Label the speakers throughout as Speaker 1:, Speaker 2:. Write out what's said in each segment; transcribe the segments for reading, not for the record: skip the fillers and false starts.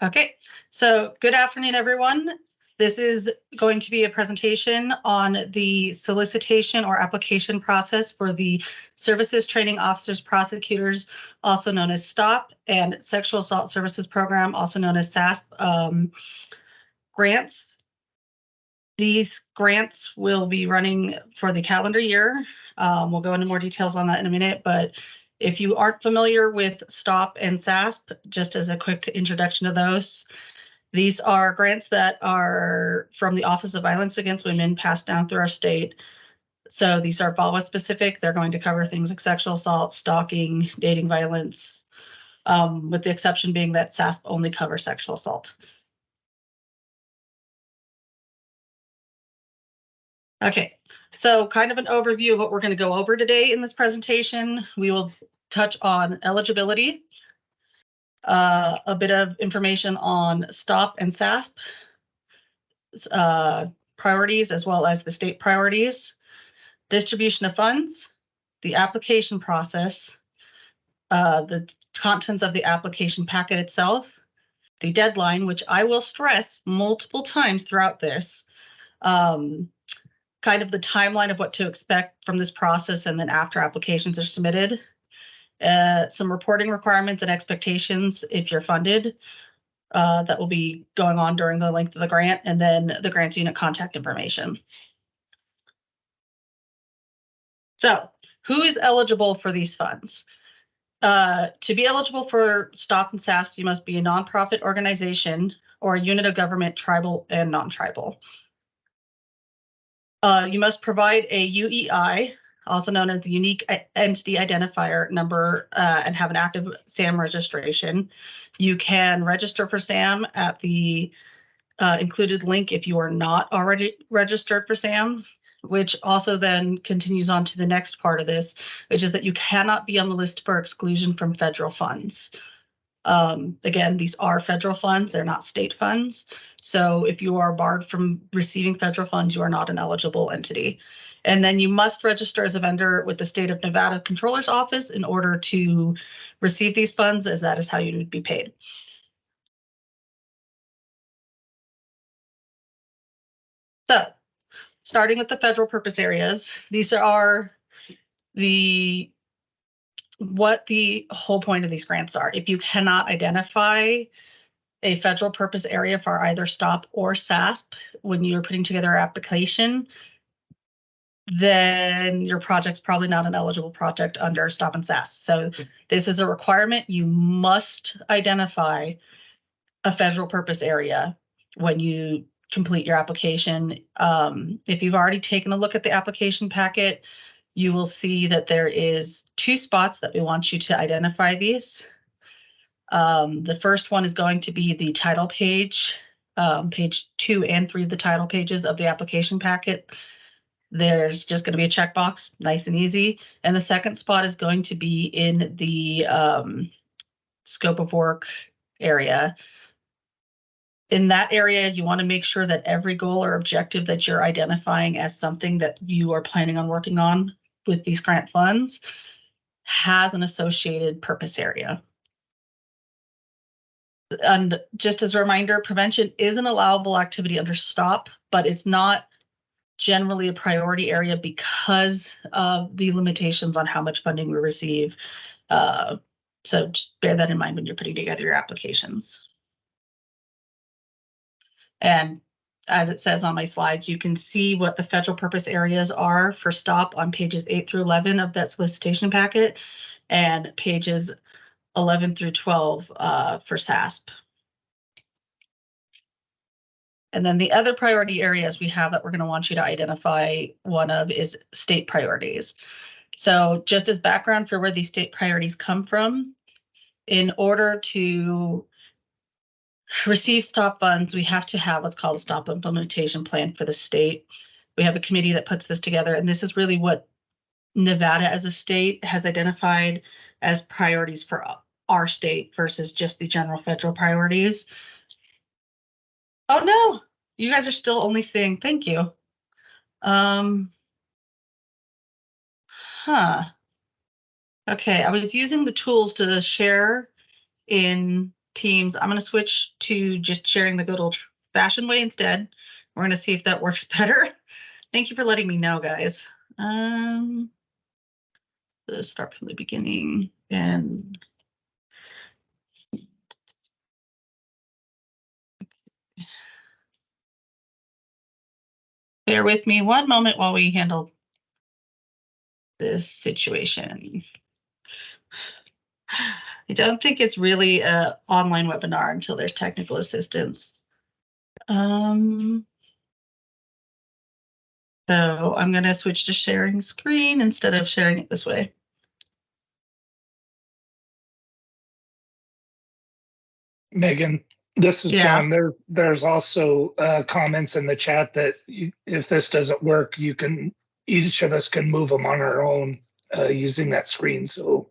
Speaker 1: Okay, so good afternoon, everyone. This is going to be a presentation on the solicitation or application process for the Services Training Officers Prosecutors, also known as STOP, and Sexual Assault Services Program, also known as SASP, grants. These grants will be running for the calendar year. We'll go into more details on that in a minute, but if you aren't familiar with STOP and SASP, just as a quick introduction to those, these are grants that are from the Office of Violence Against Women passed down through our state. So these are VAWA specific. They're going to cover things like sexual assault, stalking, dating violence, with the exception being that SASP only covers sexual assault. Okay, so kind of an overview of what we're going to go over today in this presentation. We will touch on eligibility, a bit of information on STOP and SASP, priorities as well as the state priorities, distribution of funds, the application process, the contents of the application packet itself, the deadline, which I will stress multiple times throughout this, kind of the timeline of what to expect from this process and then after applications are submitted, some reporting requirements and expectations if you're funded, that will be going on during the length of the grant, and then the grants unit contact information. So who is eligible for these funds? To be eligible for STOP and SASP, you must be a nonprofit organization or a unit of government, tribal and non-tribal. You must provide a UEI, also known as the Unique Entity Identifier number, and have an active SAM registration. You can register for SAM at the included link if you are not already registered for SAM, which also then continues on to the next part of this, which is that you cannot be on the list for exclusion from federal funds. Again, these are federal funds, they're not state funds. So if you are barred from receiving federal funds, you are not an eligible entity. And then you must register as a vendor with the State of Nevada Controller's Office in order to receive these funds, as that is how you would be paid. So starting with the federal purpose areas, these are what the whole point of these grants are. If you cannot identify a federal purpose area for either STOP or SASP when you're putting together an application, then your project's probably not an eligible project under STOP and SASP. So this is a requirement. You must identify a federal purpose area when you complete your application. If you've already taken a look at the application packet, you will see that there is 2 spots that we want you to identify these. The first one is going to be the title page, page 2 and 3 of the title pages of the application packet. There's just going to be a checkbox, nice and easy. And the second spot is going to be in the scope of work area. In that area, you want to make sure that every goal or objective that you're identifying as something that you are planning on working on with these grant funds has an associated purpose area. And just as a reminder, prevention is an allowable activity under STOP, but it's not generally a priority area because of the limitations on how much funding we receive. So just bear that in mind when you're putting together your applications. And as it says on my slides, you can see what the federal purpose areas are for STOP on pages 8 through 11 of that solicitation packet, and pages 11 through 12 for SASP. And then the other priority areas we have that we're going to want you to identify one of is state priorities. So just as background for where these state priorities come from, in order to receive STOP funds, we have to have what's called a STOP implementation plan for the state. We have a committee that puts this together, and this is really what Nevada as a state has identified as priorities for our state versus just the general federal priorities. Oh no, you guys are still only saying thank you. Okay, I was using the tools to share in Teams. I'm going to switch to just sharing the good old fashioned way instead. We're going to see if that works better. Thank you for letting me know, guys. Let's start from the beginning and bear with me one moment while we handle this situation. I don't think it's really an online webinar until there's technical assistance. So I'm going to switch to sharing screen instead of sharing it this way.
Speaker 2: Megan, this is John. There's also comments in the chat that if this doesn't work, each of us can move them on our own using that screen. So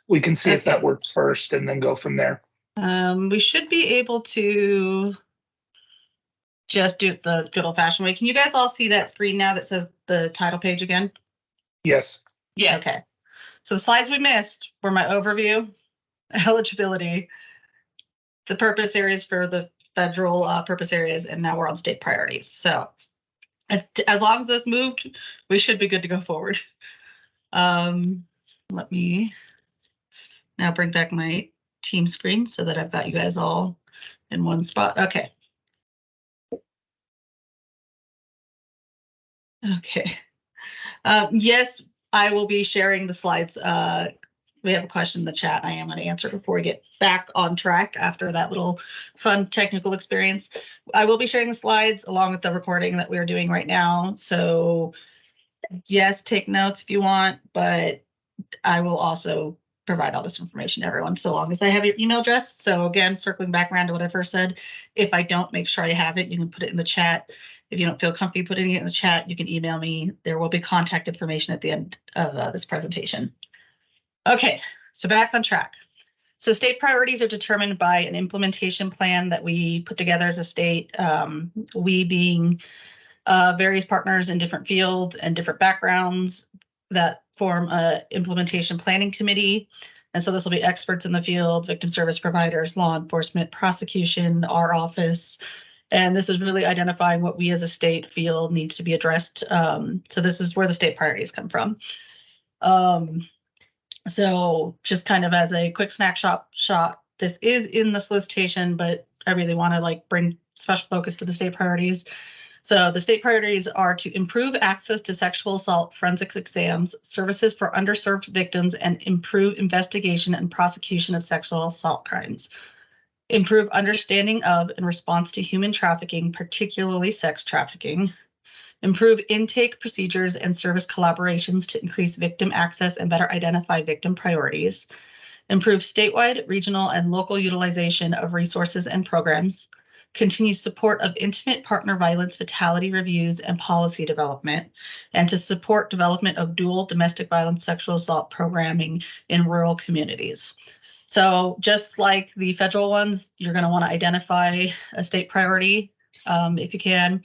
Speaker 2: we can see if that works first and then go from there.
Speaker 1: We should be able to just do it the good old fashioned way. Can you guys all see that screen now that says the title page again?
Speaker 2: Yes.
Speaker 3: Yes.
Speaker 1: Okay. So the slides we missed were my overview, eligibility, the purpose areas for the federal purpose areas, and now we're on state priorities. So as long as this moved, we should be good to go forward. Let me now bring back my team screen so that I've got you guys all in one spot. Okay. Okay. Yes, I will be sharing the slides. We have a question in the chat. I am going to answer before we get back on track after that little fun technical experience. I will be sharing the slides along with the recording that we're doing right now. So yes, take notes if you want, but I will also provide all this information to everyone so long as I have your email address. So again, circling back around to what I first said, if I don't, make sure I have it. You can put it in the chat. If you don't feel comfortable putting it in the chat, you can email me. There will be contact information at the end of this presentation. Okay, so back on track. So state priorities are determined by an implementation plan that we put together as a state, we being various partners in different fields and different backgrounds that form a implementation planning committee. And so this will be experts in the field, victim service providers, law enforcement, prosecution, our office. And this is really identifying what we as a state feel needs to be addressed. So this is where the state priorities come from. So just kind of as a quick snapshot, this is in the solicitation, but I really want to bring special focus to the state priorities. So the state priorities are to improve access to sexual assault forensics exams, services for underserved victims, and improve investigation and prosecution of sexual assault crimes. Improve understanding of and response to human trafficking, particularly sex trafficking. Improve intake procedures and service collaborations to increase victim access and better identify victim priorities. Improve statewide, regional, and local utilization of resources and programs. Continue support of intimate partner violence fatality reviews and policy development, and to support development of dual domestic violence sexual assault programming in rural communities. So just like the federal ones, you're going to want to identify a state priority if you can.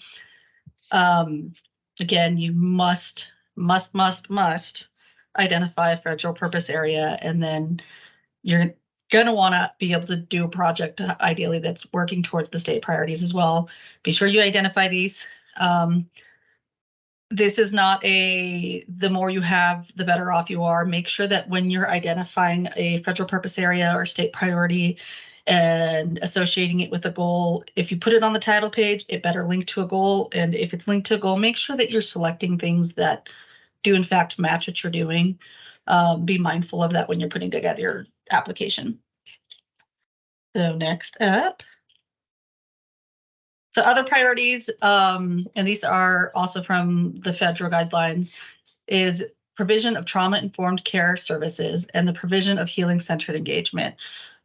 Speaker 1: Again, you must identify a federal purpose area, and then you're going to want to be able to do a project ideally that's working towards the state priorities as well. Be sure you identify these. This is not the more you have, the better off you are. Make sure that when you're identifying a federal purpose area or state priority and associating it with a goal, if you put it on the title page, it better link to a goal. And if it's linked to a goal, make sure that you're selecting things that do in fact match what you're doing. Be mindful of that when you're putting together your application. So next up. So other priorities, and these are also from the federal guidelines, is provision of trauma-informed care services and the provision of healing-centered engagement.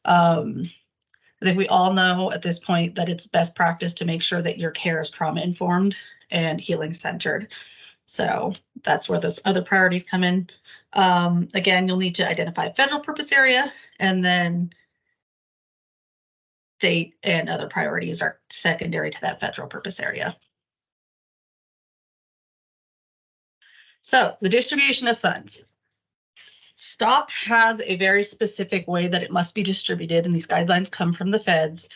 Speaker 1: I think we all know at this point that it's best practice to make sure that your care is trauma-informed and healing-centered. So that's where those other priorities come in. Again, you'll need to identify a federal purpose area, and then state and other priorities are secondary to that federal purpose area. So the distribution of funds. STOP has a very specific way that it must be distributed, and these guidelines come from the feds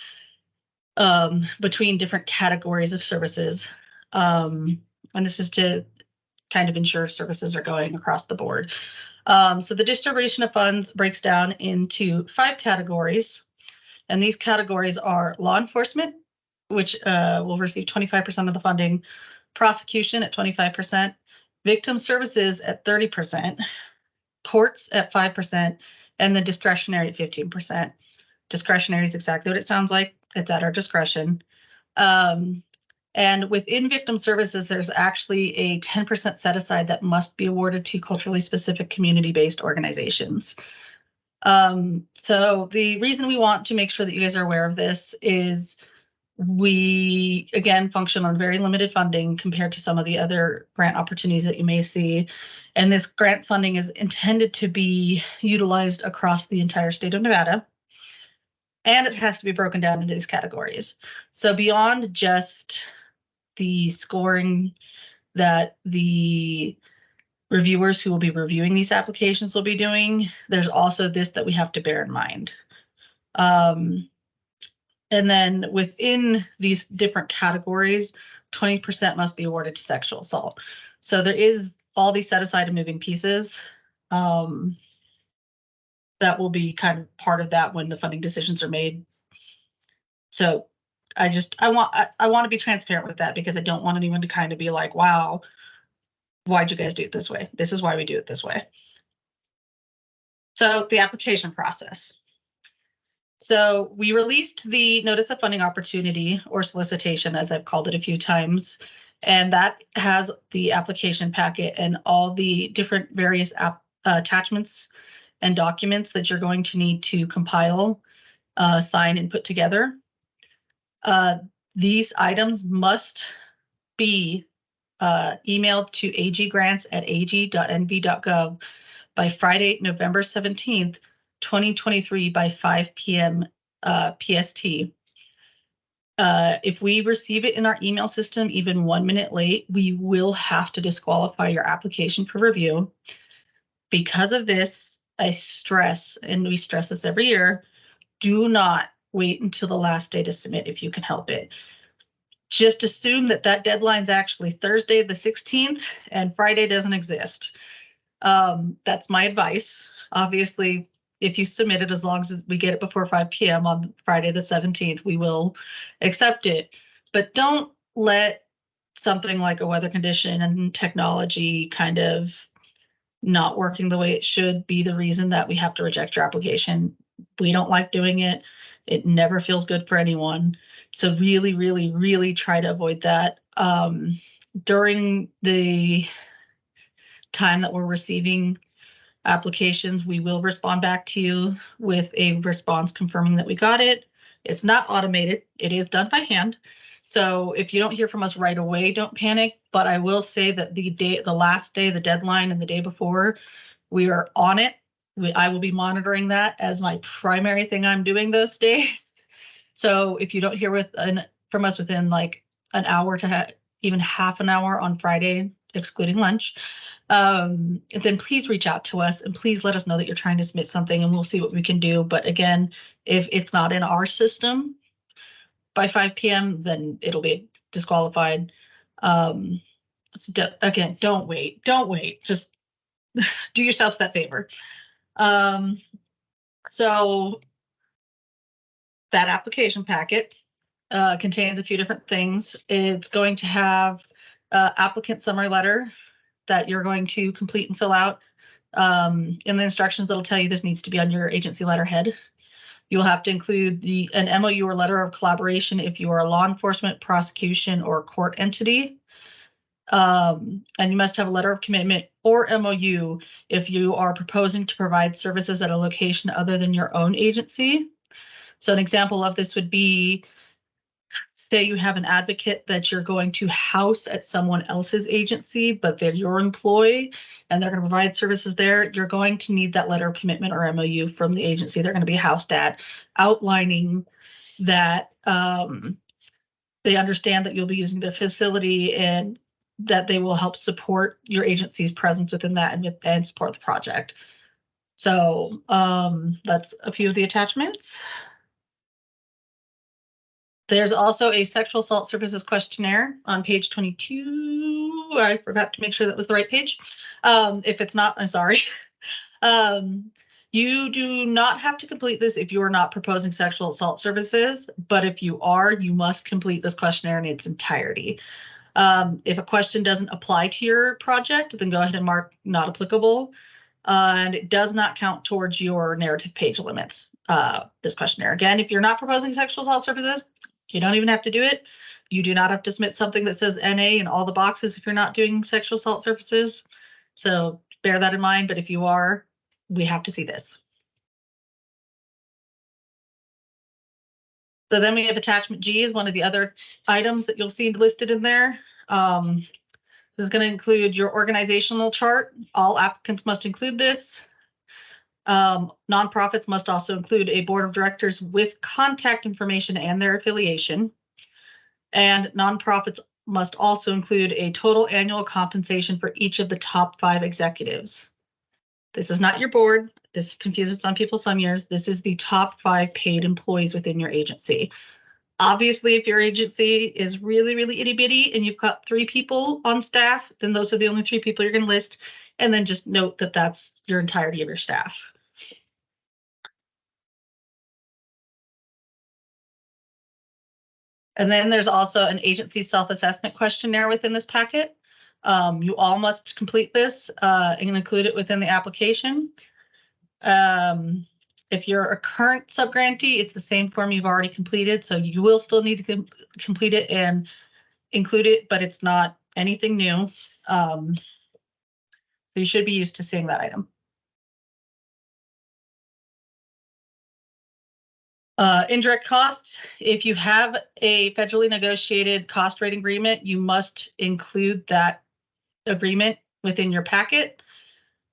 Speaker 1: between different categories of services. And this is to kind of ensure services are going across the board. So the distribution of funds breaks down into 5 categories, and these categories are law enforcement, which will receive 25% of the funding, prosecution at 25%, victim services at 30%, courts at 5%, and the discretionary at 15%. Discretionary is exactly what it sounds like. It's at our discretion. And within victim services, there's actually a 10% set aside that must be awarded to culturally specific community-based organizations. So the reason we want to make sure that you guys are aware of this is we, again, function on very limited funding compared to some of the other grant opportunities that you may see. And this grant funding is intended to be utilized across the entire state of Nevada. And it has to be broken down into these categories. So beyond just the scoring that the reviewers who will be reviewing these applications will be doing, there's also this that we have to bear in mind. And then within these different categories, 20% must be awarded to sexual assault. So there is all these set aside and moving pieces that will be kind of part of that when the funding decisions are made. So I want to be transparent with that because I don't want anyone to kind of be like, wow, why'd you guys do it this way? This is why we do it this way. So the application process. So we released the notice of funding opportunity or solicitation, as I've called it a few times, and that has the application packet and all the different various attachments and documents that you're going to need to compile, sign, and put together. These items must be emailed to aggrants@ag.nv.gov by Friday, November 17th, 2023 by 5 p.m. PST. If we receive it in our email system even 1 minute late, we will have to disqualify your application for review. Because of this, I stress, and we stress this every year, do not wait until the last day to submit if you can help it. Just assume that that deadline's actually Thursday the 16th and Friday doesn't exist. That's my advice. Obviously, if you submit it, as long as we get it before 5 p.m. on Friday the 17th, we will accept it. But don't let something like a weather condition and technology kind of not working the way it should be the reason that we have to reject your application. We don't like doing it. It never feels good for anyone. So really, really, really try to avoid that. During the time that we're receiving applications, we will respond back to you with a response confirming that we got it. It's not automated. It is done by hand. So if you don't hear from us right away, don't panic. But I will say that the last day, the deadline, and the day before, we are on it. I will be monitoring that as my primary thing I'm doing those days. So if you don't hear from us within like an hour to even half an hour on Friday, excluding lunch, then please reach out to us and please let us know that you're trying to submit something and we'll see what we can do. But again, if it's not in our system by 5 p.m., then it'll be disqualified. So again, don't wait. Just do yourselves that favor. So that application packet contains a few different things. It's going to have applicant summary letter that you're going to complete and fill out. In the instructions, it'll tell you this needs to be on your agency letterhead. You will have to include an MOU or letter of collaboration if you are a law enforcement, prosecution, or court entity. And you must have a letter of commitment or MOU if you are proposing to provide services at a location other than your own agency. So an example of this would be, say you have an advocate that you're going to house at someone else's agency, but they're your employee and they're going to provide services there. You're going to need that letter of commitment or MOU from the agency they're going to be housed at, outlining that they understand that you'll be using their facility and that they will help support your agency's presence within that and support the project. So that's a few of the attachments. There's also a sexual assault services questionnaire on page 22. I forgot to make sure that was the right page. If it's not, I'm sorry. You do not have to complete this if you are not proposing sexual assault services, but if you are, you must complete this questionnaire in its entirety. If a question doesn't apply to your project, then go ahead and mark not applicable. And it does not count towards your narrative page limits, this questionnaire. Again, if you're not proposing sexual assault services, you don't even have to do it. You do not have to submit something that says NA in all the boxes if you're not doing sexual assault services. So bear that in mind, but if you are, we have to see this. So then we have attachment G is one of the other items that you'll see listed in there. This is going to include your organizational chart. All applicants must include this. Nonprofits must also include a board of directors with contact information and their affiliation. And nonprofits must also include a total annual compensation for each of the top 5 executives. This is not your board. This confuses some people some years. This is the top 5 paid employees within your agency. Obviously, if your agency is really, really itty bitty and you've got 3 people on staff, then those are the only 3 people you're going to list. And then just note that that's your entirety of your staff. And then there's also an agency self-assessment questionnaire within this packet. You all must complete this and include it within the application. If you're a current subgrantee, it's the same form you've already completed, so you will still need to complete it and include it, but it's not anything new. So you should be used to seeing that item. Indirect costs. If you have a federally negotiated cost rate agreement, you must include that agreement within your packet.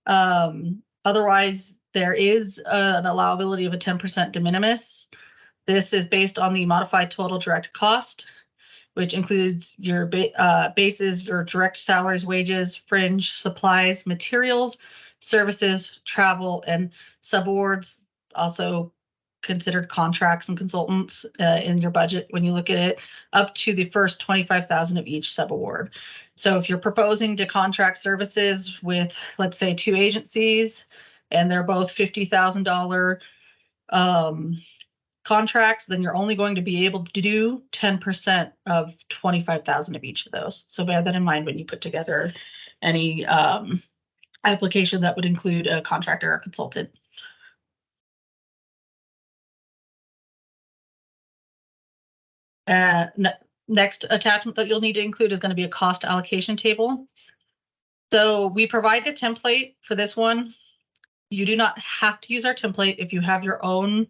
Speaker 1: Otherwise, there is an allowability of a 10% de minimis. This is based on the modified total direct cost, which includes your bases, your direct salaries, wages, fringe, supplies, materials, services, travel, and subawards. Also considered contracts and consultants in your budget when you look at it, up to the first 25,000 of each subaward. So if you're proposing to contract services with, let's say, 2 agencies, and they're both $50,000 contracts, then you're only going to be able to do 10% of 25,000 of each of those. So bear that in mind when you put together any application that would include a contractor or consultant. Next attachment that you'll need to include is going to be a cost allocation table. So we provide a template for this one. You do not have to use our template. If you have your own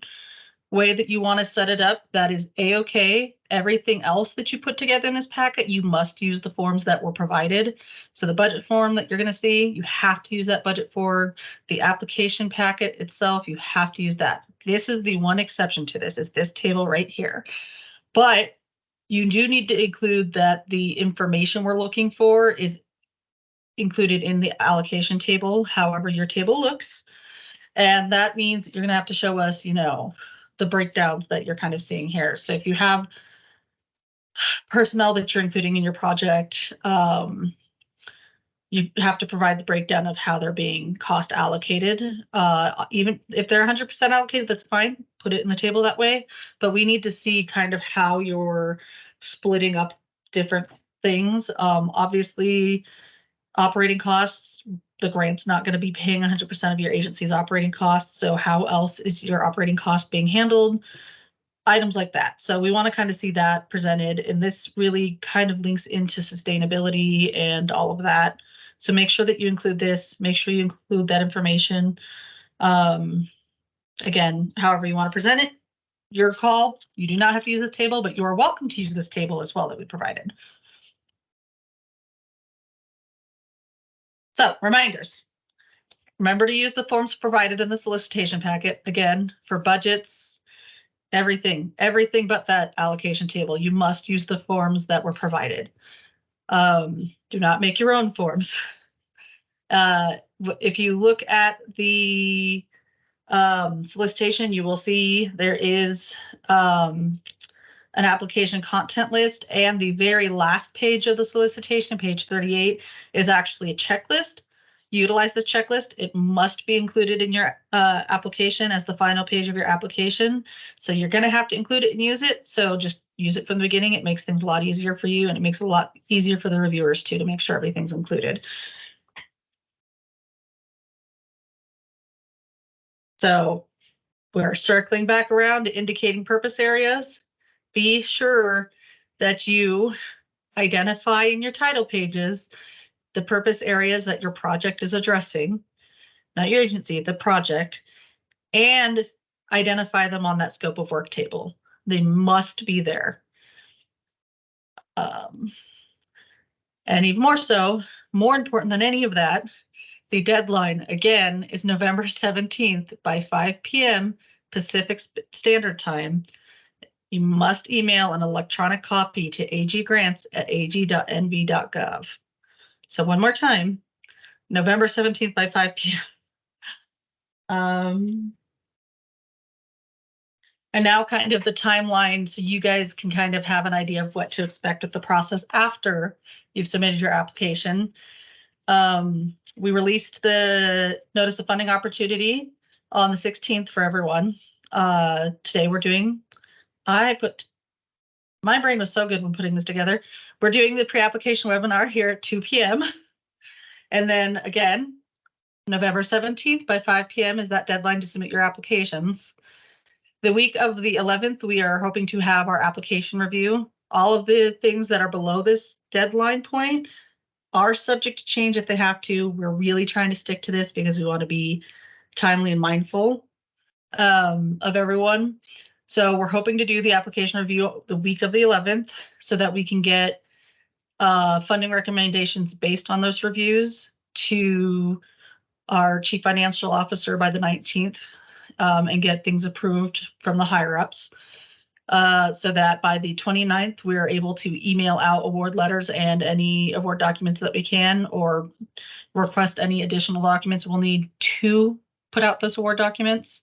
Speaker 1: way that you want to set it up, that is a-okay. Everything else that you put together in this packet, you must use the forms that were provided. So the budget form that you're going to see, you have to use that budget form. The application packet itself, you have to use that. This is the one exception to this, is this table right here. But you do need to include that the information we're looking for is included in the allocation table, however your table looks. And that means you're going to have to show us, you know, the breakdowns that you're kind of seeing here. So if you have personnel that you're including in your project, you have to provide the breakdown of how they're being cost allocated. Even if they're 100% allocated, that's fine. Put it in the table that way. But we need to see kind of how you're splitting up different things. Obviously, operating costs, the grant's not going to be paying 100% of your agency's operating costs. So how else is your operating cost being handled? Items like that. So we want to kind of see that presented, and this really kind of links into sustainability and all of that. So make sure that you include this, make sure you include that information. Again, however you want to present it, your call. You do not have to use this table, but you are welcome to use this table as well that we provided. So reminders. Remember to use the forms provided in the solicitation packet. Again, for budgets, everything but that allocation table. You must use the forms that were provided. Do not make your own forms. if you look at the solicitation, you will see there is an application content list, and the very last page of the solicitation, page 38, is actually a checklist. Utilize the checklist. It must be included in your application as the final page of your application. So you're going to have to include it and use it. So just use it from the beginning. It makes things a lot easier for you, and it makes it a lot easier for the reviewers too, to make sure everything's included. So we're circling back around to indicating purpose areas. Be sure that you identify in your title pages the purpose areas that your project is addressing, not your agency, the project, and identify them on that scope of work table. They must be there. And even more so, more important than any of that, the deadline again is November 17th by 5 p.m. Pacific Standard Time. You must email an electronic copy to aggrants@ag.nv.gov. So one more time, November 17th by 5 p.m. And now kind of the timeline, so you guys can kind of have an idea of what to expect with the process after you've submitted your application. We released the notice of funding opportunity on the 16th for everyone. Today we're doing, my brain was so good when putting this together. We're doing the pre-application webinar here at 2 p.m. And then again, November 17th by 5 p.m. is that deadline to submit your applications. The week of the 11th, we are hoping to have our application review. All of the things that are below this deadline point are subject to change if they have to. We're really trying to stick to this because we want to be timely and mindful of everyone. So we're hoping to do the application review the week of the 11th so that we can get funding recommendations based on those reviews to our chief financial officer by the 19th and get things approved from the higher ups. So that by the 29th, we're able to email out award letters and any award documents that we can, or request any additional documents we'll need to put out those award documents,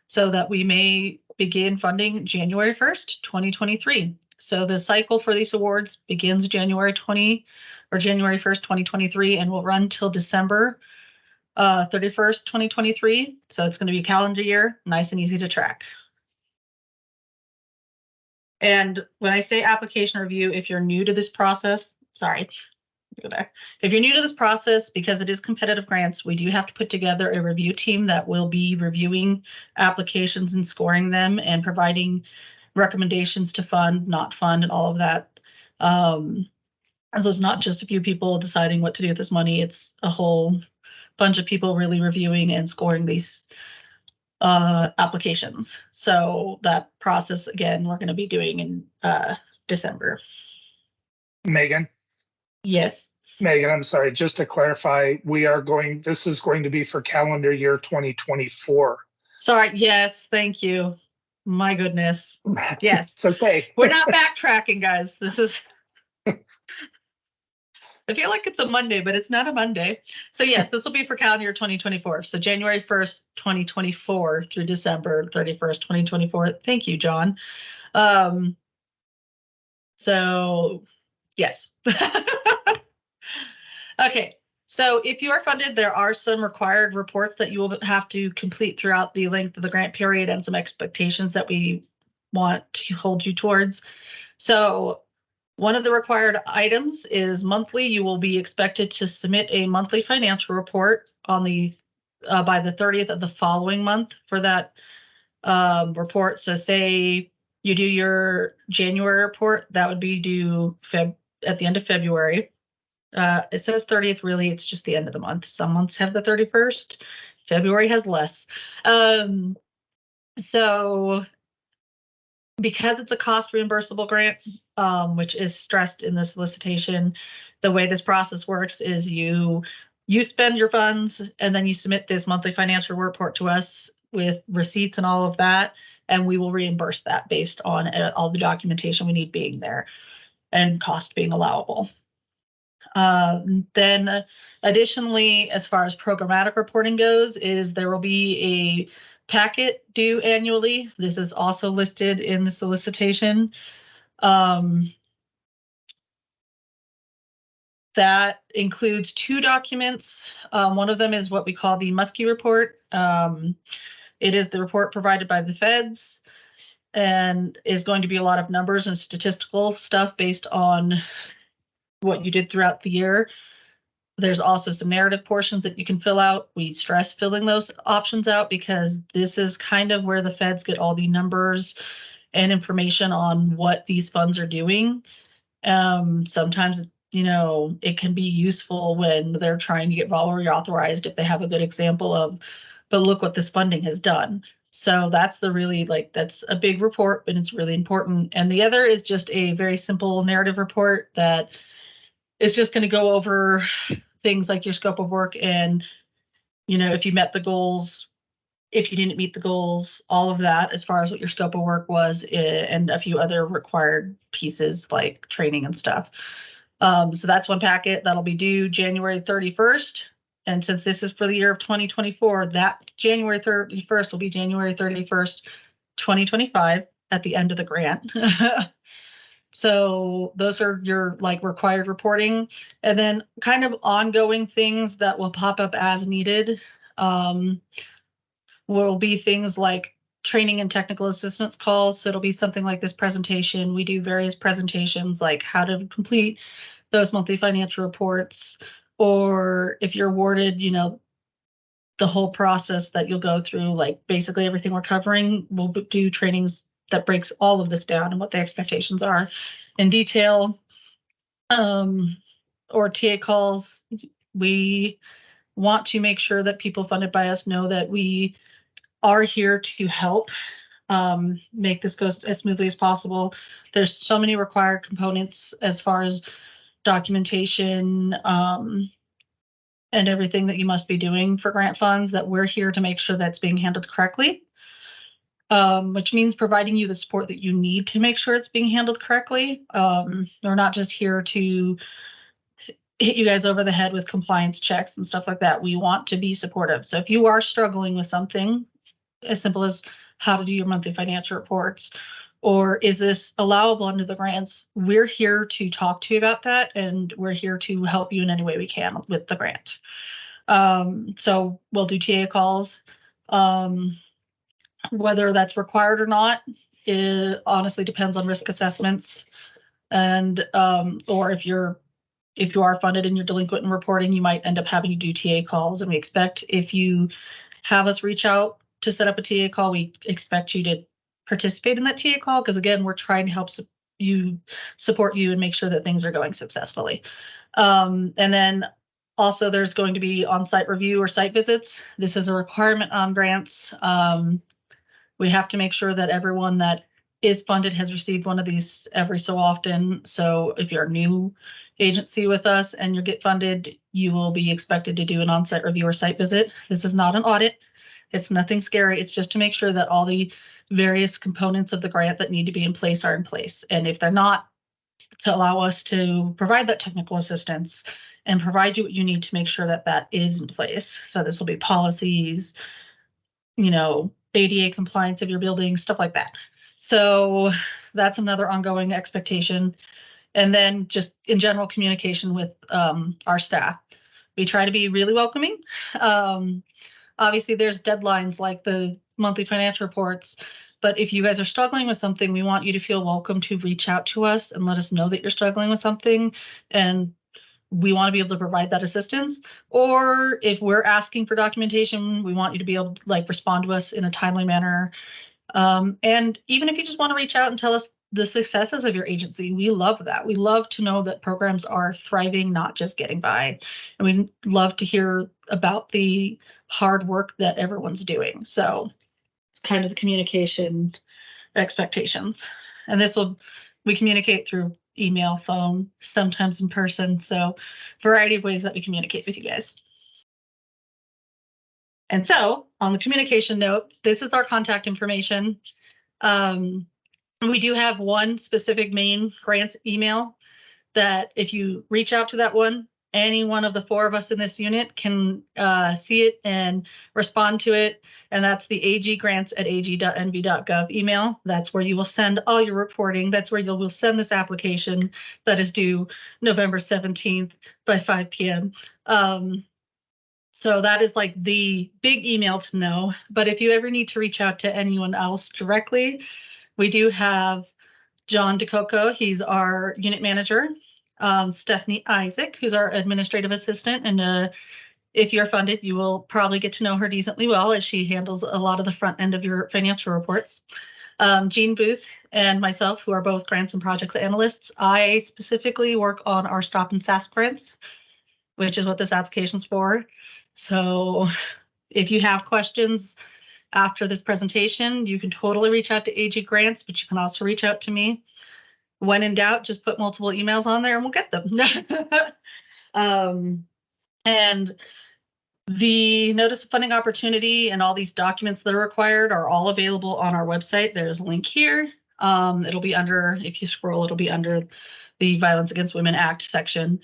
Speaker 1: so that we may begin funding January 1st, 2023. So the cycle for these awards begins January 1st, 2023, and will run till December 31st, 2023. So it's going to be a calendar year, nice and easy to track. And when I say application review, if you're new to this process, go back. If you're new to this process, because it is competitive grants, we do have to put together a review team that will be reviewing applications and scoring them and providing recommendations to fund, not fund, and all of that. And so it's not just a few people deciding what to do with this money. It's a whole bunch of people really reviewing and scoring these applications. So that process, again, we're going to be doing in December.
Speaker 2: Megan?
Speaker 1: Yes.
Speaker 2: Megan, I'm sorry, just to clarify, this is going to be for calendar year 2024.
Speaker 1: Sorry, yes, thank you. My goodness. Yes.
Speaker 2: It's okay.
Speaker 1: We're not backtracking, guys. This is, I feel like it's a Monday, but it's not a Monday. So yes, this will be for calendar year 2024. So January 1st, 2024 through December 31st, 2024. Thank you, John. So yes. Okay. So if you are funded, there are some required reports that you will have to complete throughout the length of the grant period and some expectations that we want to hold you towards. So one of the required items is monthly. You will be expected to submit a monthly financial report on the by the 30th of the following month for that report. So say you do your January report, that would be due at the end of February. It says 30th, really, it's just the end of the month. Some months have the 31st. February has less. So because it's a cost reimbursable grant, which is stressed in the solicitation, the way this process works is you spend your funds and then you submit this monthly financial report to us with receipts and all of that, and we will reimburse that based on all the documentation we need being there and cost being allowable. Then additionally, as far as programmatic reporting goes, is there will be a packet due annually. This is also listed in the solicitation. That includes 2 documents. One of them is what we call the Muskie report. It is the report provided by the feds and is going to be a lot of numbers and statistical stuff based on what you did throughout the year. There's also some narrative portions that you can fill out. We stress filling those options out because this is kind of where the feds get all the numbers and information on what these funds are doing. Sometimes, you know, it can be useful when they're trying to get reauthorized if they have a good example of, but look what this funding has done. So that's the really that's a big report, but it's really important. And the other is just a very simple narrative report that is just going to go over things like your scope of work and, you know, if you met the goals, if you didn't meet the goals, all of that as far as what your scope of work was, and a few other required pieces like training and stuff. So that's one packet that'll be due January 31st. And since this is for the year of 2024, that January 31st will be January 31st, 2025 at the end of the grant. So those are your required reporting, and then kind of ongoing things that will pop up as needed. Will be things like training and technical assistance calls. So it'll be something like this presentation. We do various presentations like how to complete those monthly financial reports, or if you're awarded, you know, the whole process that you'll go through, like basically everything we're covering, we'll do trainings that breaks all of this down and what the expectations are in detail. Or TA calls. We want to make sure that people funded by us know that we are here to help make this go as smoothly as possible. There's so many required components as far as documentation and everything that you must be doing for grant funds that we're here to make sure that's being handled correctly. Which means providing you the support that you need to make sure it's being handled correctly. We're not just here to hit you guys over the head with compliance checks and stuff like that. We want to be supportive. So if you are struggling with something as simple as how to do your monthly financial reports, or is this allowable under the grants, we're here to talk to you about that, and we're here to help you in any way we can with the grant. So we'll do TA calls. Whether that's required or not, it honestly depends on risk assessments. And or if you are funded and you're delinquent in reporting, you might end up having to do TA calls. And we expect if you have us reach out to set up a TA call, we expect you to participate in that TA call, because again, we're trying to help support you and make sure that things are going successfully. And then also there's going to be on-site review or site visits. This is a requirement on grants. We have to make sure that everyone that is funded has received one of these every so often. So if you're a new agency with us and you get funded, you will be expected to do an on-site review or site visit. This is not an audit. It's nothing scary. It's just to make sure that all the various components of the grant that need to be in place are in place. And if they're not, to allow us to provide that technical assistance and provide you what you need to make sure that that is in place. So this will be policies, you know, ADA compliance of your building, stuff like that. So that's another ongoing expectation. And then just in general communication with our staff. We try to be really welcoming. Obviously there's deadlines like the monthly financial reports, but if you guys are struggling with something, we want you to feel welcome to reach out to us and let us know that you're struggling with something. And we want to be able to provide that assistance. Or if we're asking for documentation, we want you to be able to respond to us in a timely manner. And even if you just want to reach out and tell us the successes of your agency, we love that. We love to know that programs are thriving, not just getting by. And we love to hear about the hard work that everyone's doing. So it's kind of the communication expectations. And we communicate through email, phone, sometimes in person. So variety of ways that we communicate with you guys. And so on the communication note, this is our contact information. We do have one specific main grants email. that if you reach out to that one, any one of the 4 of us in this unit can see it and respond to it. And that's the aggrants@ag.nv.gov email. That's where you will send all your reporting. That's where you will send this application that is due November 17th by 5 p.m. So that is like the big email to know. But if you ever need to reach out to anyone else directly, we do have John DeCoco. He's our unit manager. Stephanie Isaac, who's our administrative assistant. And if you're funded, you will probably get to know her decently well, as she handles a lot of the front end of your financial reports. Jean Booth and myself, who are both grants and projects analysts. I specifically work on our Stop and SAS grants, which is what this application's for. So if you have questions after this presentation, you can totally reach out to AG Grants, but you can also reach out to me. When in doubt, just put multiple emails on there and we'll get them. And the notice of funding opportunity and all these documents that are required are all available on our website. There's a link here. It'll be under, if you scroll, it'll be under the Violence Against Women Act section.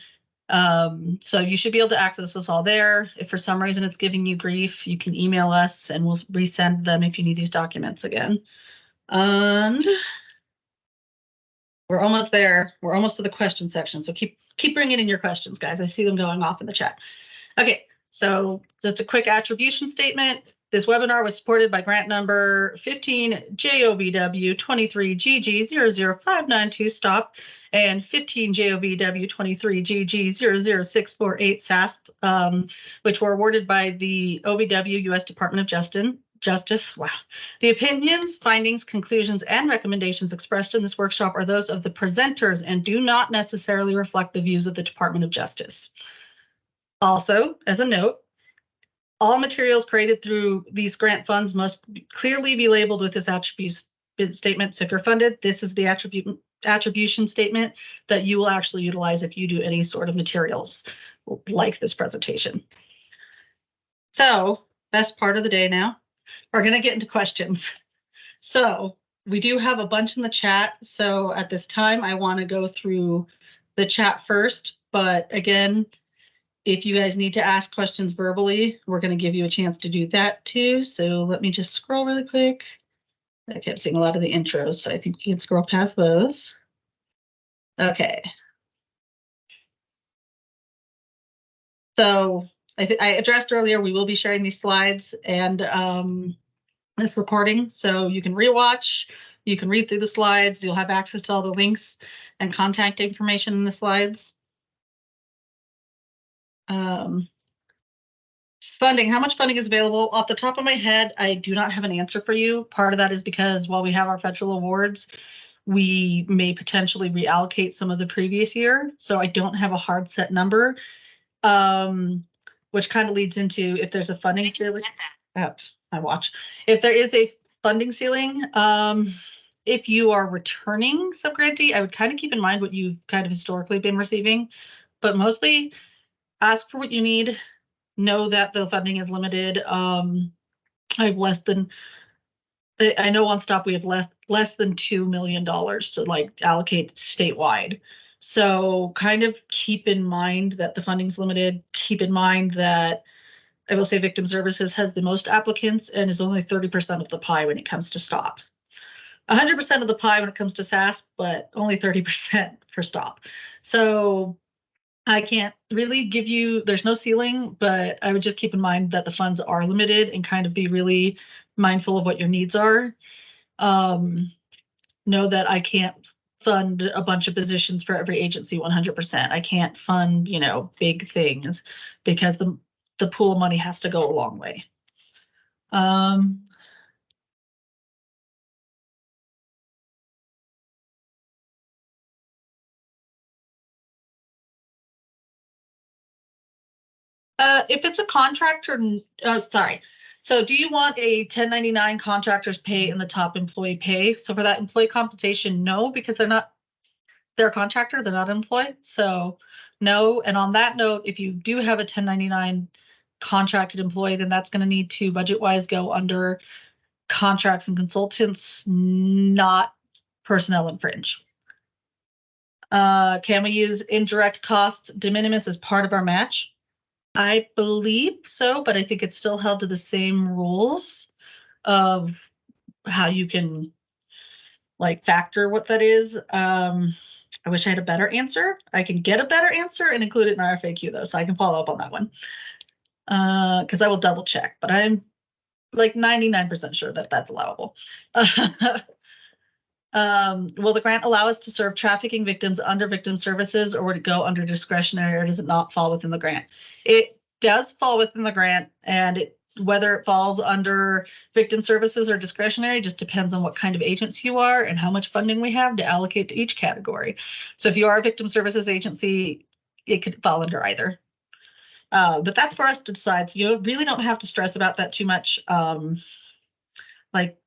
Speaker 1: So you should be able to access this all there. If for some reason it's giving you grief, you can email us and we'll resend them if you need these documents again. And we're almost there. We're almost to the question section. So keep bringing in your questions, guys. I see them going off in the chat. Okay, so just a quick attribution statement. This webinar was supported by grant number 15 JOVW 23 GG 00592 STOP and 15 JOVW 23 GG 00648 SASP, which were awarded by the OVW U.S. Department of Justice. Wow. The opinions, findings, conclusions, and recommendations expressed in this workshop are those of the presenters and do not necessarily reflect the views of the Department of Justice. Also, as a note, all materials created through these grant funds must clearly be labeled with this attribution statement. So if you're funded, this is the attribution statement that you will actually utilize if you do any sort of materials like this presentation. So, best part of the day now. We're going to get into questions. So we do have a bunch in the chat. So at this time, I want to go through the chat first. But again, if you guys need to ask questions verbally, we're going to give you a chance to do that too. So let me just scroll really quick. I kept seeing a lot of the intros, so I think we can scroll past those. Okay. So I addressed earlier, we will be sharing these slides and this recording, so you can rewatch, you can read through the slides, you'll have access to all the links and contact information in the slides. Funding, how much funding is available? Off the top of my head, I do not have an answer for you. Part of that is because while we have our federal awards, we may potentially reallocate some of the previous year. So I don't have a hard set number, which kind of leads into if there's a funding ceiling. My watch. If there is a funding ceiling, if you are returning subgrantee, I would kind of keep in mind what you've kind of historically been receiving, but mostly ask for what you need. Know that the funding is limited. I have less than, I know on Stop we have less than $2 million to like allocate statewide. So kind of keep in mind that the funding is limited. Keep in mind that I will say Victim Services has the most applicants and is only 30% of the pie when it comes to Stop. 100% of the pie when it comes to SAS, but only 30% for Stop. So I can't really give you, there's no ceiling, but I would just keep in mind that the funds are limited and kind of be really mindful of what your needs are. Know that I can't fund a bunch of positions for every agency 100%. I can't fund, you know, big things because the pool of money has to go a long way. If it's a contractor, sorry. So do you want a 1099 contractor's pay and the top employee pay? So for that employee compensation, no, because they're a contractor, they're not employed. So no. And on that note, if you do have a 1099 contracted employee, then that's going to need to budget wise go under contracts and consultants, not personnel and fringe. Can we use indirect costs de minimis as part of our match? I believe so, but I think it's still held to the same rules of how you can like factor what that is. I wish I had a better answer. I can get a better answer and include it in our FAQ though, so I can follow up on that one. Because I will double check, but I'm like 99% sure that that's allowable. Will the grant allow us to serve trafficking victims under victim services, or would it go under discretionary, or does it not fall within the grant? It does fall within the grant, and whether it falls under victim services or discretionary just depends on what kind of agency you are and how much funding we have to allocate to each category. So if you are a victim services agency, it could fall under either. But that's for us to decide. So you really don't have to stress about that too much.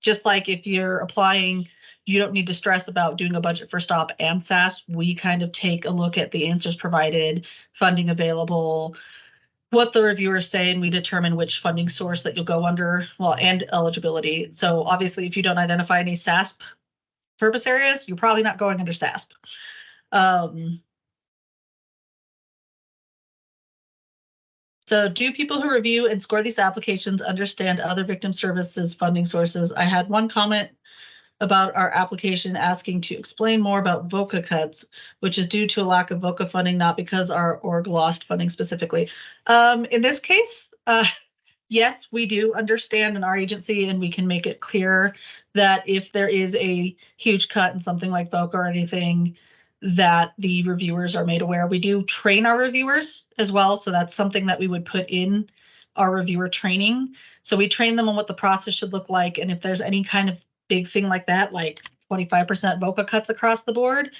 Speaker 1: Just like if you're applying, you don't need to stress about doing a budget for STOP and SASP. We kind of take a look at the answers provided, funding available, what the reviewers say, and we determine which funding source that you'll go under, well, and eligibility. So obviously, if you don't identify any SASP purpose areas, you're probably not going under SASP. So do people who review and score these applications understand other victim services funding sources? I had one comment about our application asking to explain more about VOCA cuts, which is due to a lack of VOCA funding, not because our org lost funding specifically. In this case, yes, we do understand in our agency, and we can make it clear that if there is a huge cut in something like VOCA or anything, that the reviewers are made aware. We do train our reviewers as well, so that's something that we would put in our reviewer training. So we train them on what the process should look like, and if there's any kind of big thing like that, like 25% VOCA cuts across the board,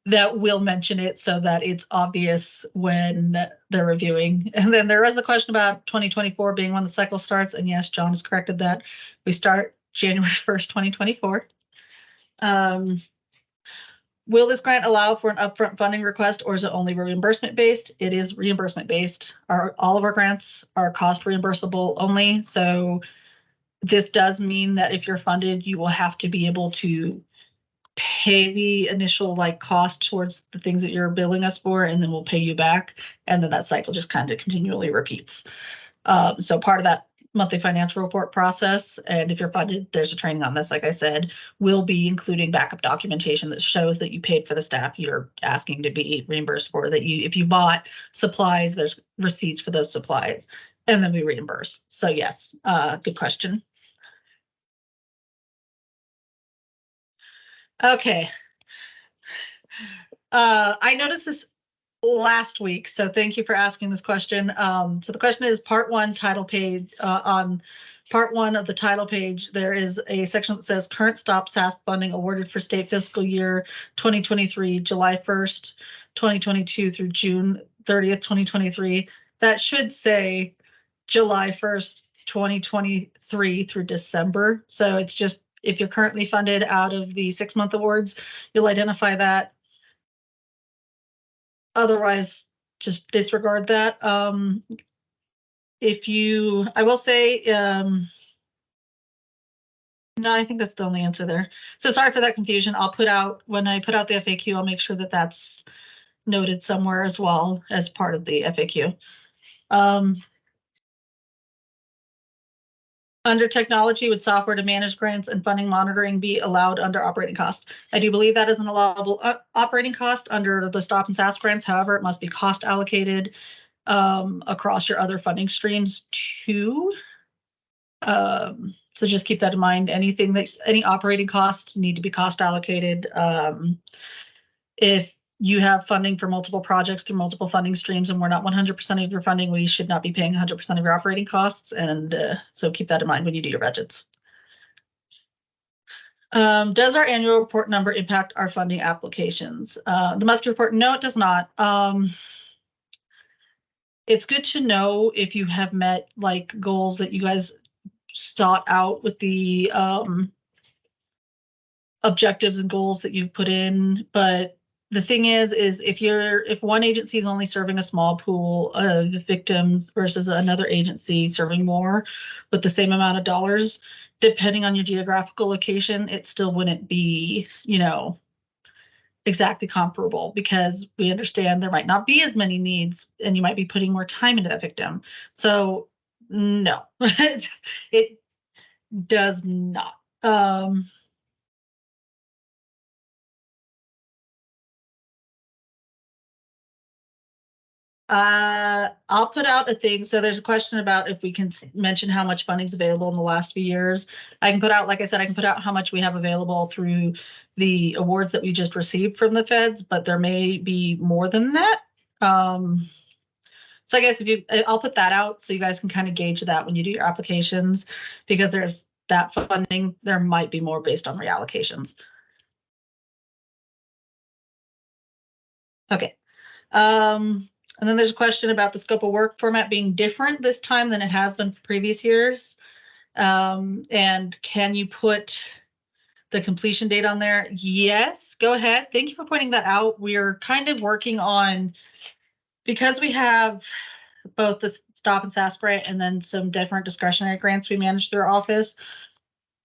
Speaker 1: that we'll mention it so that it's obvious when they're reviewing. And then there is the question about 2024 being when the cycle starts. And yes, John has corrected that. We start January 1st, 2024. Will this grant allow for an upfront funding request, or is it only reimbursement based? It is reimbursement based. All of our grants are cost reimbursable only. So this does mean that if you're funded, you will have to be able to pay the initial like cost towards the things that you're billing us for, and then we'll pay you back. And then that cycle just kind of continually repeats. So part of that monthly financial report process, and if you're funded, there's a training on this, like I said, will be including backup documentation that shows that you paid for the staff you're asking to be reimbursed for, that if you bought supplies, there's receipts for those supplies, and then we reimburse. So yes, good question. Okay. I noticed this last week, so thank you for asking this question. So the question is part one title page. On part one of the title page, there is a section that says current STOP SASP funding awarded for state fiscal year 2023, July 1st, 2022 through June 30th, 2023. That should say July 1st, 2023 through December. So it's just, if you're currently funded out of the 6-month awards, you'll identify that. Otherwise, just disregard that. I will say, no, I think that's the only answer there. So sorry for that confusion. When I put out the FAQ, I'll make sure that that's noted somewhere as well as part of the FAQ. Under technology, would software to manage grants and funding monitoring be allowed under operating costs? I do believe that is an allowable operating cost under the STOP and SASP grants. However, it must be cost allocated across your other funding streams too. So just keep that in mind. Any operating costs need to be cost allocated. If you have funding for multiple projects through multiple funding streams and we're not 100% of your funding, we should not be paying 100% of your operating costs. And so keep that in mind when you do your budgets. Does our annual report number impact our funding applications? The Muskie report, no, it does not. It's good to know if you have met like goals that you guys sought out with the objectives and goals that you've put in. But the thing is if one agency is only serving a small pool of victims versus another agency serving more with the same amount of dollars, depending on your geographical location, it still wouldn't be, exactly comparable, because we understand there might not be as many needs and you might be putting more time into that victim. So no, it does not. I'll put out a thing. So there's a question about if we can mention how much funding is available in the last few years. I can put out, like I said, I can put out how much we have available through the awards that we just received from the feds, but there may be more than that. So I guess I'll put that out so you guys can kind of gauge that when you do your applications, because there's that funding, there might be more based on reallocations. Okay. And then there's a question about the scope of work format being different this time than it has been for previous years. And can you put the completion date on there? Yes, go ahead. Thank you for pointing that out. We're kind of working on, because we have both the Stop and SAS grant and then some different discretionary grants we manage through our office.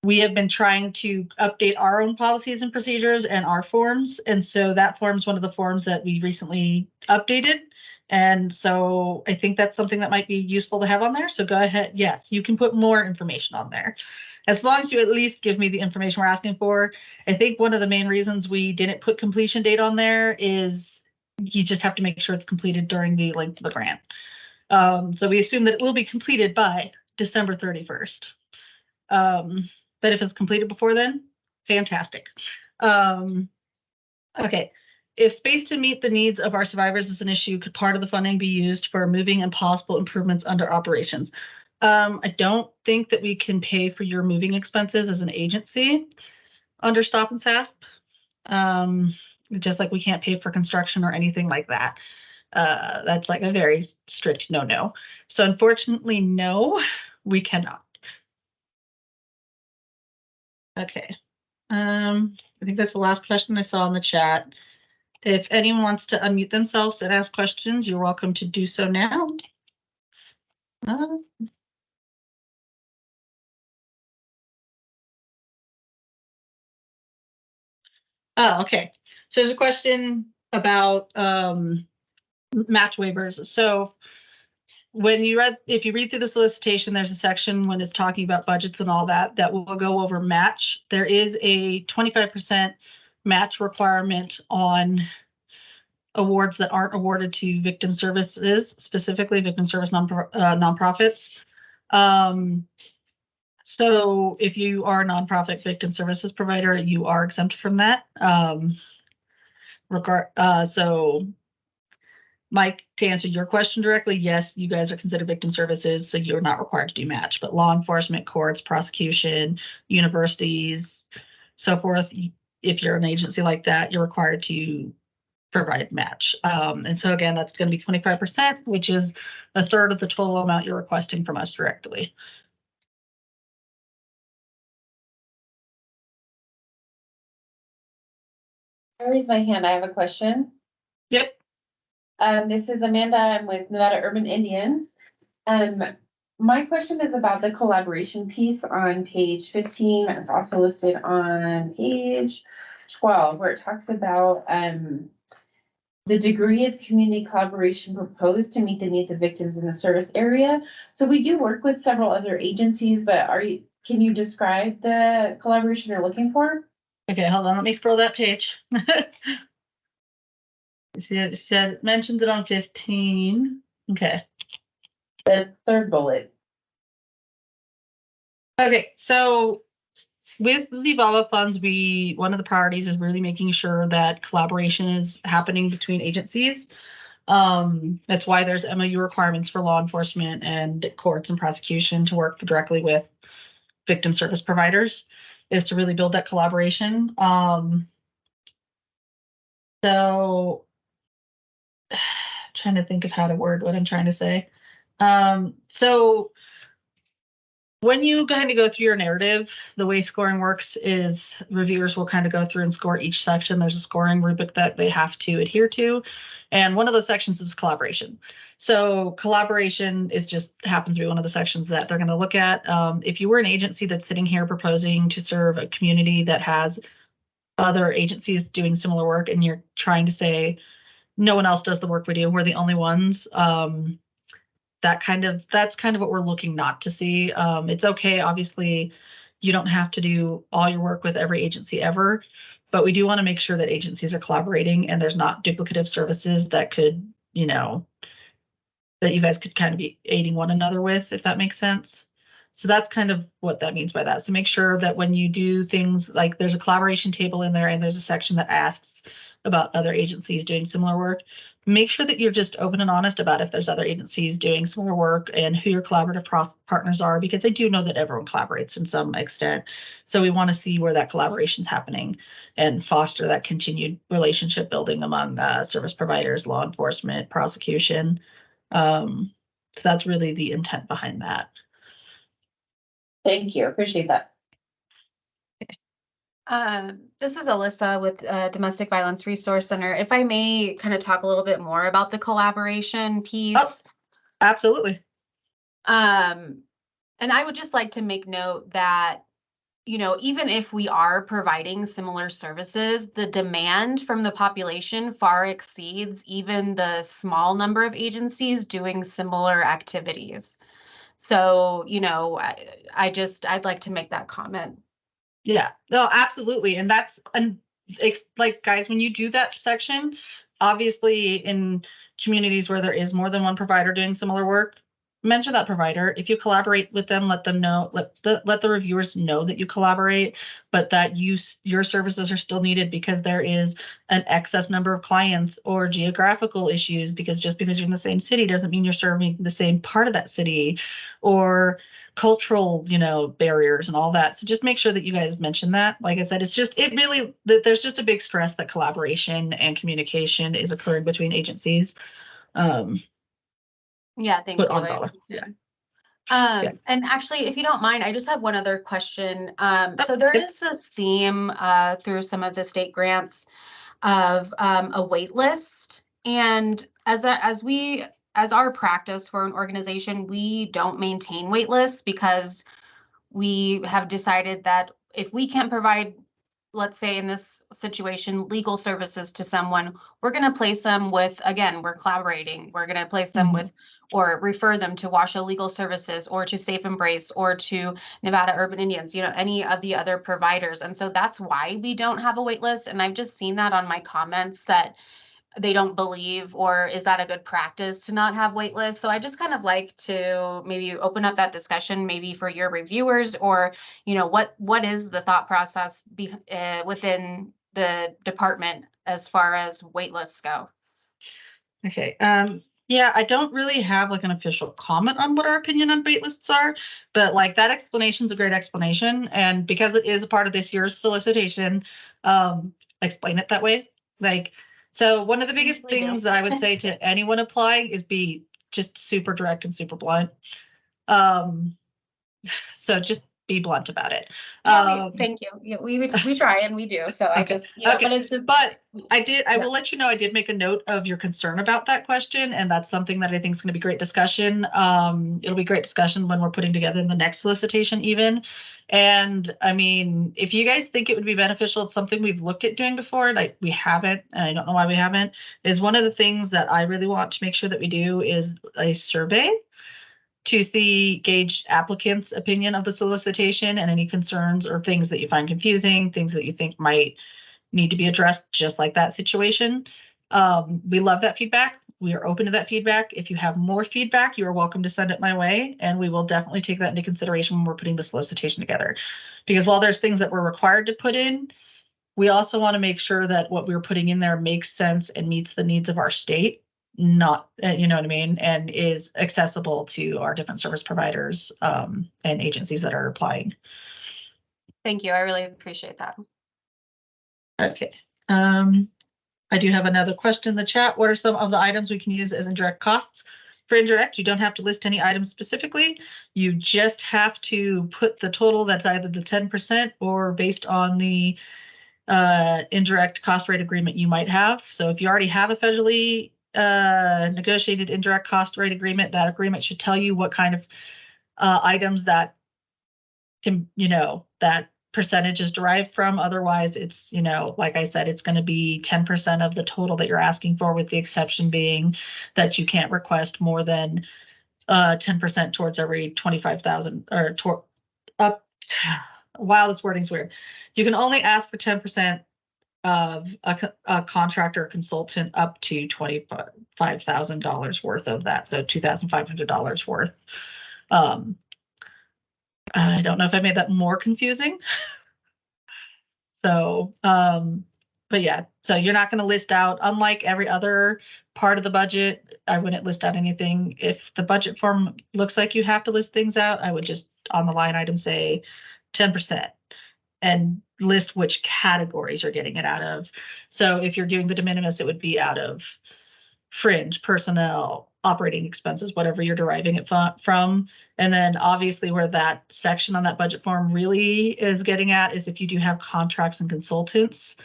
Speaker 1: We have been trying to update our own policies and procedures and our forms. And so that form's one of the forms that we recently updated. And so I think that's something that might be useful to have on there. So go ahead. Yes, you can put more information on there, as long as you at least give me the information we're asking for. I think one of the main reasons we didn't put completion date on there is you just have to make sure it's completed during the length of the grant. So we assume that it will be completed by December 31st. But if it's completed before then, fantastic. Okay. If space to meet the needs of our survivors is an issue, could part of the funding be used for moving and possible improvements under operations? I don't think that we can pay for your moving expenses as an agency under Stop and SASP. Just like we can't pay for construction or anything like that. That's like a very strict no. So unfortunately, no, we cannot. Okay. I think that's the last question I saw in the chat. If anyone wants to unmute themselves and ask questions, you're welcome to do so now. Oh, okay. So there's a question about match waivers. So if you read through the solicitation, there's a section when it's talking about budgets and all that will go over match. There is a 25% match requirement on awards that aren't awarded to victim services, specifically victim service nonprofits. So if you are a nonprofit victim services provider, you are exempt from that. So Mike, to answer your question directly, yes, you guys are considered victim services, so you're not required to do match, but law enforcement, courts, prosecution, universities, so forth, if you're an agency like that, you're required to provide match. And so again, that's going to be 25%, which is a third of the total amount you're requesting from us directly.
Speaker 3: I raise my hand. I have a question.
Speaker 1: Yep.
Speaker 3: This is Amanda. I'm with Nevada Urban Indians. My question is about the collaboration piece on page 15. It's also listed on page 12, where it talks about the degree of community collaboration proposed to meet the needs of victims in the service area. So we do work with several other agencies, but can you describe the collaboration you're looking for?
Speaker 1: Okay, hold on. Let me scroll that page. See, it mentions it on 15. Okay.
Speaker 3: The third bullet.
Speaker 1: Okay, so with the VAWA funds, one of the priorities is really making sure that collaboration is happening between agencies. That's why there's MOU requirements for law enforcement and courts and prosecution to work directly with victim service providers, is to really build that collaboration. So trying to think of how to word what I'm trying to say. So when you kind of go through your narrative, the way scoring works is reviewers will kind of go through and score each section. There's a scoring rubric that they have to adhere to. And one of those sections is collaboration. So collaboration happens to be one of the sections that they're going to look at. If you were an agency that's sitting here proposing to serve a community that has other agencies doing similar work and you're trying to say, no one else does the work we do, we're the only ones. That's kind of what we're looking not to see. It's okay, obviously, you don't have to do all your work with every agency ever, but we do want to make sure that agencies are collaborating and there's not duplicative services that could, that you guys could kind of be aiding one another with, if that makes sense. So that's kind of what that means by that. So make sure that when you do things, like there's a collaboration table in there and there's a section that asks about other agencies doing similar work. Make sure that you're just open and honest about if there's other agencies doing similar work and who your collaborative partners are, because I do know that everyone collaborates in some extent. So we want to see where that collaboration is happening and foster that continued relationship building among service providers, law enforcement, prosecution. So that's really the intent behind that.
Speaker 3: Thank you. Appreciate that.
Speaker 4: This is Alyssa with Domestic Violence Resource Center. If I may kind of talk a little bit more about the collaboration piece.
Speaker 1: Absolutely.
Speaker 4: And I would just like to make note that, even if we are providing similar services, the demand from the population far exceeds even the small number of agencies doing similar activities. So, I'd like to make that comment.
Speaker 1: Yeah, no, absolutely. And like, guys, when you do that section, obviously in communities where there is more than one provider doing similar work, mention that provider. If you collaborate with them, let them know, let the reviewers know that you collaborate, but that your services are still needed because there is an excess number of clients or geographical issues, because just because you're in the same city doesn't mean you're serving the same part of that city, or cultural, barriers and all that. So just make sure that you guys mention that. Like I said, there's just a big stress that collaboration and communication is occurring between agencies.
Speaker 4: Yeah, thank you.
Speaker 1: Yeah.
Speaker 4: And actually, if you don't mind, I just have one other question. So there is this theme through some of the state grants of a wait list. And as our practice for an organization, we don't maintain wait lists because we have decided that if we can't provide, let's say in this situation, legal services to someone, we're going to place them with, again, we're collaborating. We're going to place them with, or refer them to Washoe Legal Services or to Safe Embrace or to Nevada Urban Indians, any of the other providers. And so that's why we don't have a wait list. And I've just seen that on my comments that they don't believe, or is that a good practice to not have wait lists? So I just kind of like to maybe open up that discussion, maybe for your reviewers, or, what is the thought process within the department as far as wait lists go?
Speaker 1: Okay. Yeah, I don't really have like an official comment on what our opinion on wait lists are, but like that explanation is a great explanation. And because it is a part of this year's solicitation, explain it that way. So one of the biggest things that I would say to anyone applying is be just super direct and super blunt. So just be blunt about it.
Speaker 4: Thank you. Yeah, we try and we do. So
Speaker 1: okay. I will let you know, I did make a note of your concern about that question, and that's something that I think is going to be great discussion. It'll be great discussion when we're putting together the next solicitation even. And I mean, if you guys think it would be beneficial, it's something we've looked at doing before, like we haven't, and I don't know why we haven't, is one of the things that I really want to make sure that we do is a survey to gauge applicants' opinion of the solicitation and any concerns or things that you find confusing, things that you think might need to be addressed, just like that situation. We love that feedback. We are open to that feedback. If you have more feedback, you are welcome to send it my way, and we will definitely take that into consideration when we're putting the solicitation together. Because while there's things that we're required to put in, we also want to make sure that what we're putting in there makes sense and meets the needs of our state, not, you know what I mean, and is accessible to our different service providers and agencies that are applying.
Speaker 4: Thank you. I really appreciate that.
Speaker 1: Okay. I do have another question in the chat. What are some of the items we can use as indirect costs? For indirect, you don't have to list any items specifically. You just have to put the total that's either the 10% or based on the indirect cost rate agreement you might have. So if you already have a federally negotiated indirect cost rate agreement, that agreement should tell you what kind of items that can, that percentage is derived from. Otherwise, it's, you know, like I said, it's going to be 10% of the total that you're asking for, with the exception being that you can't request more than 10% towards every 25,000 or up. Wow, this wording's weird. You can only ask for 10% of a contractor or consultant up to $25,000 worth of that. So $2,500 worth. I don't know if I made that more confusing. So, but yeah, so you're not going to list out, unlike every other part of the budget, I wouldn't list out anything. If the budget form looks like you have to list things out, I would just on the line item say 10% and list which categories you're getting it out of. So if you're doing the de minimis, it would be out of fringe, personnel, operating expenses, whatever you're deriving it from. And then obviously where that section on that budget form really is getting at is if you do have contracts and consultants.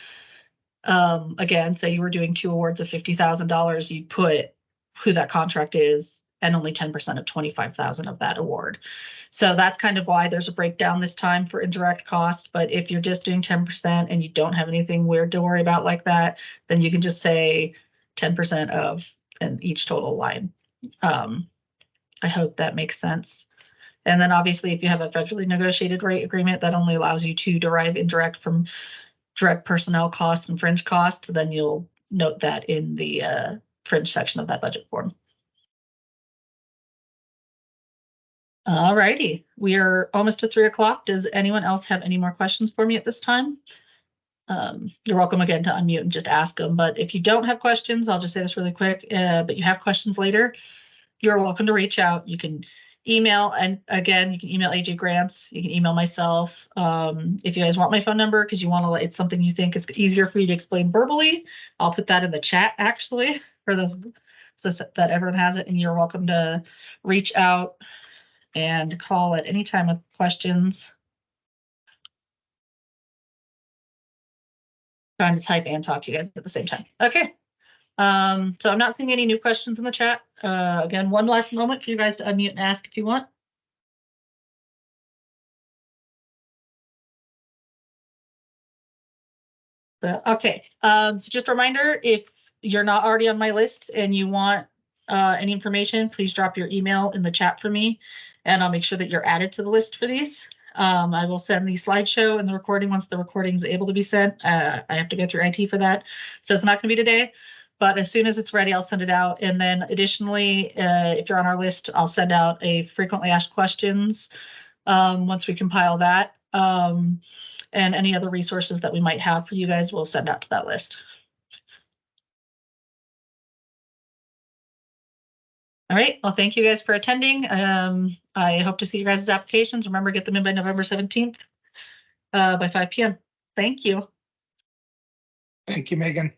Speaker 1: Again, say you were doing 2 awards of $50,000, you'd put who that contract is and only 10% of 25,000 of that award. So that's kind of why there's a breakdown this time for indirect cost. But if you're just doing 10% and you don't have anything weird to worry about like that, then you can just say 10% of in each total line. I hope that makes sense. And then obviously, if you have a federally negotiated rate agreement that only allows you to derive indirect from direct personnel costs and fringe costs, then you'll note that in the fringe section of that budget form. All righty, we are almost to 3 o'clock. Does anyone else have any more questions for me at this time? You're welcome again to unmute and just ask them. But if you don't have questions, I'll just say this really quick, but you have questions later, you're welcome to reach out. You can email, and again, you can email AJ Grants, you can email myself. If you guys want my phone number, because you want to, it's something you think is easier for you to explain verbally, I'll put that in the chat actually for those, so that everyone has it, and you're welcome to reach out and call at any time with questions. Trying to type and talk to you guys at the same time. Okay. So I'm not seeing any new questions in the chat. Again, one last moment for you guys to unmute and ask if you want. So, okay. So just a reminder, if you're not already on my list and you want any information, please drop your email in the chat for me, and I'll make sure that you're added to the list for these. I will send the slideshow and the recording once the recording is able to be sent. I have to go through IT for that, so it's not going to be today. But as soon as it's ready, I'll send it out. And then additionally, if you're on our list, I'll send out a frequently asked questions once we compile that. And any other resources that we might have for you guys, we'll send out to that list. All right. Well, thank you guys for attending. I hope to see you guys' applications. Remember, get them in by November 17th by 5 p.m. Thank you.
Speaker 2: Thank you, Megan.